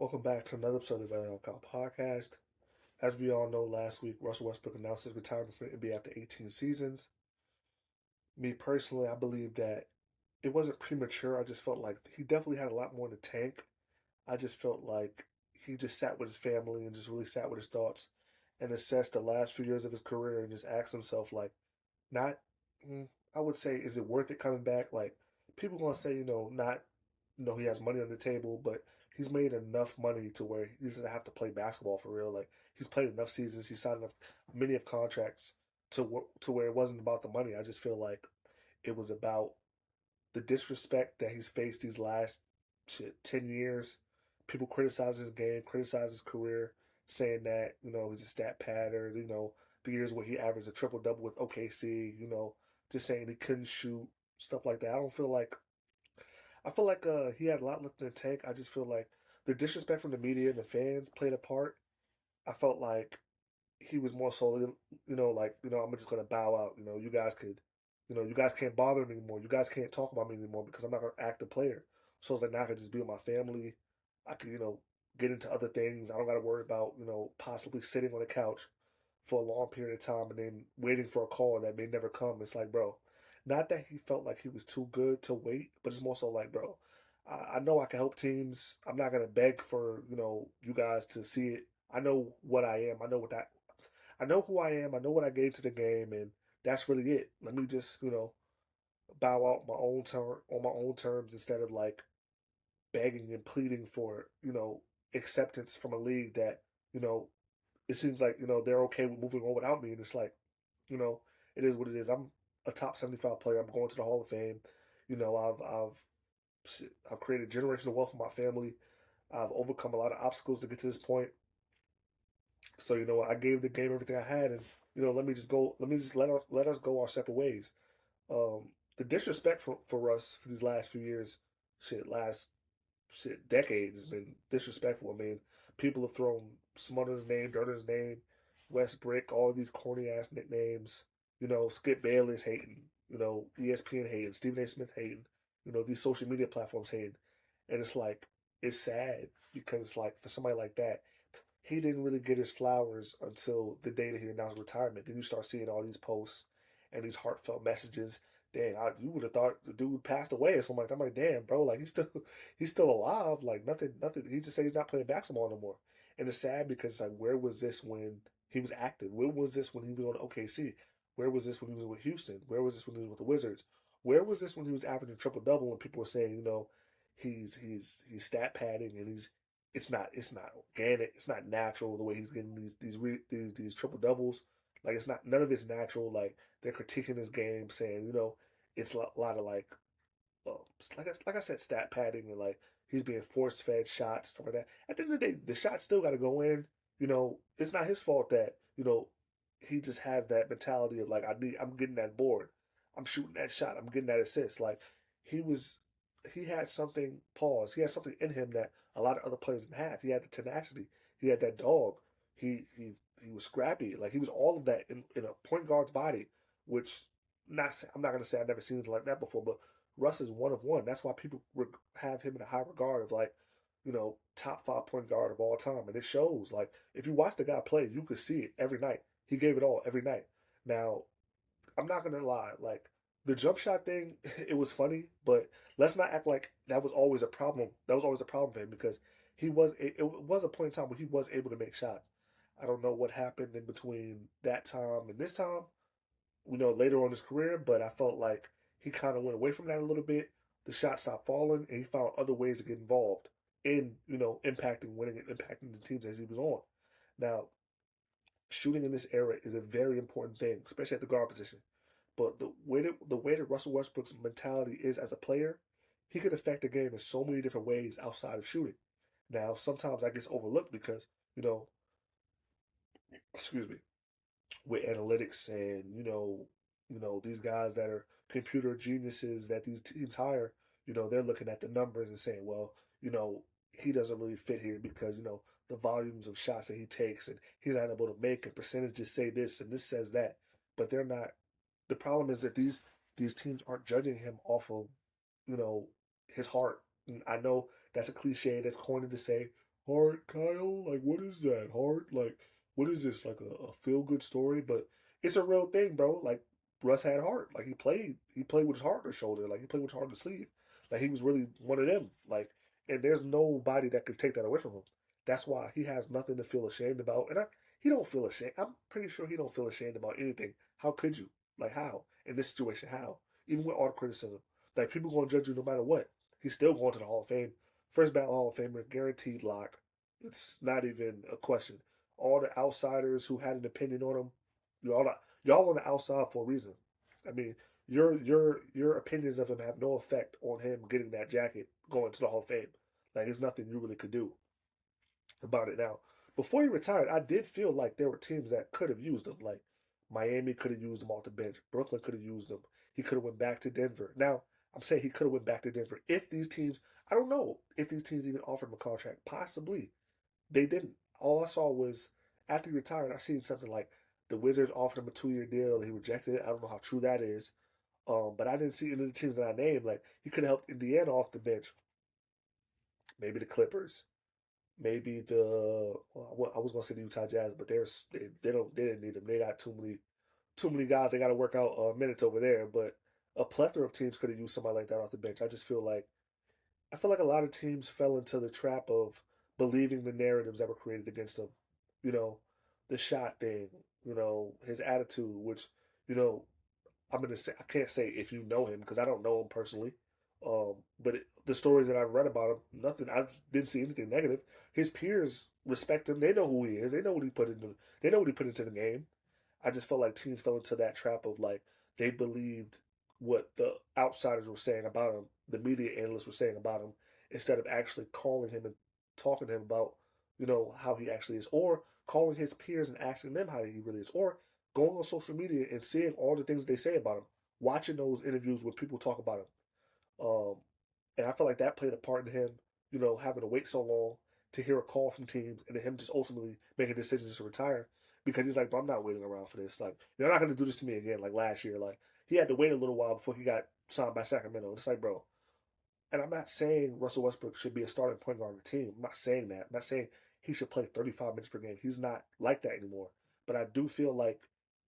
Welcome back to another episode of the NFL Podcast. As we all know, last week Russell Westbrook announced his retirement from the NBA after 18 seasons. Me personally, I believe that it wasn't premature. I just felt like he definitely had a lot more in the tank. I just felt like he just sat with his family and just really sat with his thoughts and assessed the last few years of his career and just asked himself, like, not, I would say, is it worth it coming back? Like, people gonna say, not, he has money on the table, but he's made enough money to where he doesn't have to play basketball for real. Like, he's played enough seasons, he's signed enough, many of contracts to where it wasn't about the money. I just feel like it was about the disrespect that he's faced these last 10 years. People criticize his game, criticize his career, saying that, he's a stat pattern, the years where he averaged a triple double with OKC, just saying he couldn't shoot, stuff like that. I feel like he had a lot left in the tank. I just feel like the disrespect from the media and the fans played a part. I felt like he was more so, I'm just gonna bow out. You guys can't bother me anymore. You guys can't talk about me anymore because I'm not an active player. So it's like now I could just be with my family. I could, get into other things. I don't got to worry about, possibly sitting on the couch for a long period of time and then waiting for a call that may never come. It's like, bro, not that he felt like he was too good to wait, but it's more so like, bro, I know I can help teams. I'm not gonna beg for, you guys to see it. I know what I am. I know who I am. I know what I gave to the game, and that's really it. Let me just, bow out on my own terms instead of like begging and pleading for, acceptance from a league that, you know, it seems like, they're okay with moving on without me. And it's like, you know, it is what it is. I'm a top 75 player. I'm going to the Hall of Fame. You know, I've created generational wealth for my family. I've overcome a lot of obstacles to get to this point. So you know what, I gave the game everything I had, and let me just go. Let me just let us go our separate ways. The disrespect for us for these last few years, last decade has been disrespectful. I mean, people have thrown smut on his name, dirt on his name, Westbrook, all these corny ass nicknames. Skip Bayless hating. ESPN hating, Stephen A. Smith hating. These social media platforms hating, and it's like it's sad because it's like for somebody like that, he didn't really get his flowers until the day that he announced retirement. Then you start seeing all these posts and these heartfelt messages. Dang, you would have thought the dude passed away or something like that. I'm like, damn, bro, like he's still alive. Like nothing. He just said he's not playing basketball no more. And it's sad because it's like, where was this when he was active? Where was this when he was on OKC? Where was this when he was with Houston? Where was this when he was with the Wizards? Where was this when he was averaging triple double and people were saying, he's stat padding and it's not organic. It's not natural the way he's getting these triple doubles. Like it's not none of it's natural. Like they're critiquing his game, saying it's a lot of like like I said, stat padding and like he's being force fed shots stuff like that. At the end of the day, the shots still got to go in. It's not his fault that he just has that mentality of like I'm getting that board, I'm shooting that shot, I'm getting that assist. Like he was he had something pause. He had something in him that a lot of other players didn't have. He had the tenacity. He had that dog. He was scrappy. Like he was all of that in a point guard's body, which I'm not gonna say I've never seen anything like that before, but Russ is one of one. That's why people have him in a high regard of like, top 5 point guard of all time, and it shows. Like if you watch the guy play, you could see it every night. He gave it all every night. Now I'm not gonna lie, like the jump shot thing, it was funny, but let's not act like that was always a problem. That was always a problem for him because it was a point in time where he was able to make shots. I don't know what happened in between that time and this time, later on in his career, but I felt like he kind of went away from that a little bit. The shots stopped falling, and he found other ways to get involved in, impacting winning and impacting the teams as he was on. Now, shooting in this era is a very important thing, especially at the guard position. But the way that Russell Westbrook's mentality is as a player, he could affect the game in so many different ways outside of shooting. Now, sometimes that gets overlooked because, you know, excuse me, with analytics and these guys that are computer geniuses that these teams hire, they're looking at the numbers and saying, well, he doesn't really fit here because the volumes of shots that he takes and he's not able to make and percentages say this and this says that, but they're not. The problem is that these teams aren't judging him off of you know his heart. And I know that's a cliche that's corny to say. Heart, Kyle? Like, what is that? Heart? Like, what is this? Like a feel good story? But it's a real thing, bro. Like, Russ had heart. Like, he played with his heart on his shoulder. Like, he played with his heart on his sleeve. Like, he was really one of them. Like, and there's nobody that can take that away from him. That's why he has nothing to feel ashamed about. He don't feel ashamed. I'm pretty sure he don't feel ashamed about anything. How could you? Like, how? In this situation, how? Even with all the criticism. Like, people gonna judge you no matter what. He's still going to the Hall of Fame. First ballot Hall of Famer, guaranteed lock. It's not even a question. All the outsiders who had an opinion on him, y'all on the outside for a reason. I mean, your opinions of him have no effect on him getting that jacket going to the Hall of Fame. Like, there's nothing you really could do about it now. Before he retired, I did feel like there were teams that could have used him. Like Miami could have used him off the bench. Brooklyn could have used him. He could have went back to Denver. Now, I'm saying he could have went back to Denver if these teams. I don't know if these teams even offered him a contract. Possibly they didn't. All I saw was after he retired, I seen something like the Wizards offered him a 2 year deal. He rejected it. I don't know how true that is. But I didn't see any of the teams that I named. Like he could have helped Indiana off the bench. Maybe the Clippers. Maybe the well, I was gonna say the Utah Jazz, but they didn't need them. They got too many guys. They got to work out minutes over there. But a plethora of teams could have used somebody like that off the bench. I feel like a lot of teams fell into the trap of believing the narratives that were created against him. You know, the shot thing. You know, his attitude, which you know I'm gonna say I can't say if you know him because I don't know him personally. The stories that I've read about him, nothing. I didn't see anything negative. His peers respect him. They know who he is. They know what he put into. They know what he put into the game. I just felt like teams fell into that trap of like they believed what the outsiders were saying about him, the media analysts were saying about him, instead of actually calling him and talking to him about how he actually is, or calling his peers and asking them how he really is, or going on social media and seeing all the things they say about him, watching those interviews when people talk about him. And I feel like that played a part in him, having to wait so long to hear a call from teams and then him just ultimately making a decision just to retire because he's like, bro, I'm not waiting around for this. Like, you're not going to do this to me again like last year. Like, he had to wait a little while before he got signed by Sacramento. It's like, bro, and I'm not saying Russell Westbrook should be a starting point guard on the team. I'm not saying that. I'm not saying he should play 35 minutes per game. He's not like that anymore. But I do feel like,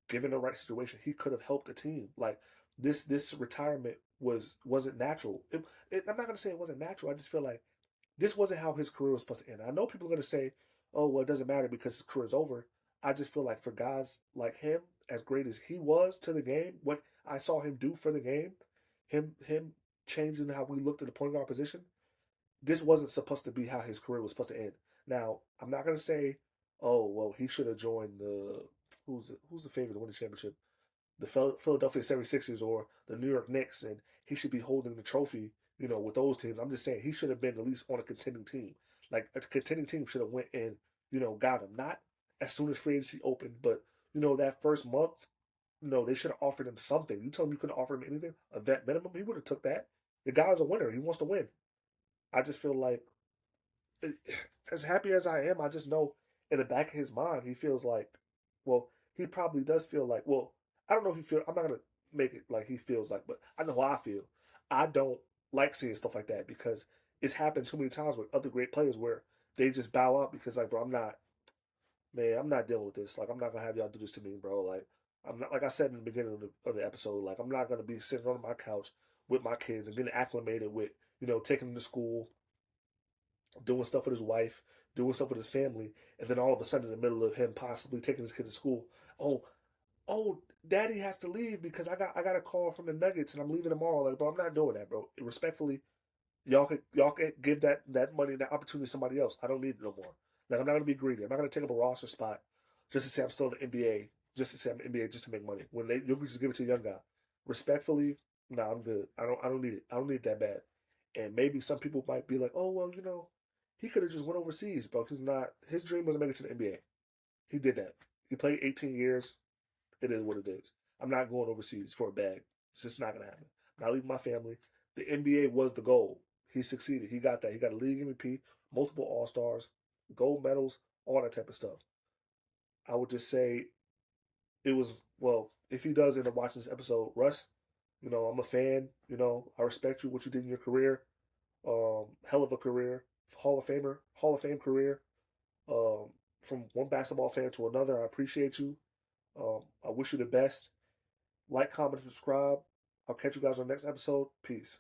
given the right situation, he could have helped the team. Like this retirement wasn't natural. I'm not gonna say it wasn't natural. I just feel like this wasn't how his career was supposed to end. I know people are gonna say, "Oh, well, it doesn't matter because his career's over." I just feel like for guys like him, as great as he was to the game, what I saw him do for the game, him changing how we looked at the point guard position, this wasn't supposed to be how his career was supposed to end. Now, I'm not gonna say, "Oh, well, he should have joined the who's the favorite to win the championship." The Philadelphia 76ers or the New York Knicks, and he should be holding the trophy, with those teams. I'm just saying he should have been at least on a contending team. Like a contending team should have went and, got him. Not as soon as free agency opened, but that first month, they should have offered him something. You tell me you couldn't offer him anything, a vet minimum, he would have took that. The guy's a winner. He wants to win. I just feel like as happy as I am, I just know in the back of his mind, he feels like, well, he probably does feel like, well, I don't know if he feel. I'm not gonna make it like he feels like, but I know how I feel. I don't like seeing stuff like that because it's happened too many times with other great players where they just bow out because like, bro, I'm not dealing with this. Like, I'm not gonna have y'all do this to me, bro. Like, I'm not like I said in the beginning of the episode. Like, I'm not gonna be sitting on my couch with my kids and getting acclimated with, taking them to school, doing stuff with his wife, doing stuff with his family, and then all of a sudden, in the middle of him possibly taking his kids to school, oh, daddy has to leave because I got a call from the Nuggets and I'm leaving tomorrow. Like, bro, I'm not doing that, bro. Respectfully, y'all could give that money and that opportunity to somebody else. I don't need it no more. Like, I'm not gonna be greedy. I'm not gonna take up a roster spot just to say I'm still in the NBA, just to say I'm in the NBA just to make money. When you'll just give it to a young guy. Respectfully, no, I'm good. I don't need it. I don't need it that bad. And maybe some people might be like, oh well, he could have just went overseas, bro. He's not. His dream was to make it to the NBA. He did that. He played 18 years. It is what it is. I'm not going overseas for a bag. It's just not gonna happen. I'm not leaving my family. The NBA was the goal. He succeeded. He got that. He got a league MVP, multiple All Stars, gold medals, all that type of stuff. I would just say it was well. If he does end up watching this episode, Russ, I'm a fan. I respect you what you did in your career. Hell of a career. Hall of Famer, Hall of Fame career. Um, from one basketball fan to another, I appreciate you. I wish you the best. Like, comment, subscribe. I'll catch you guys on the next episode. Peace.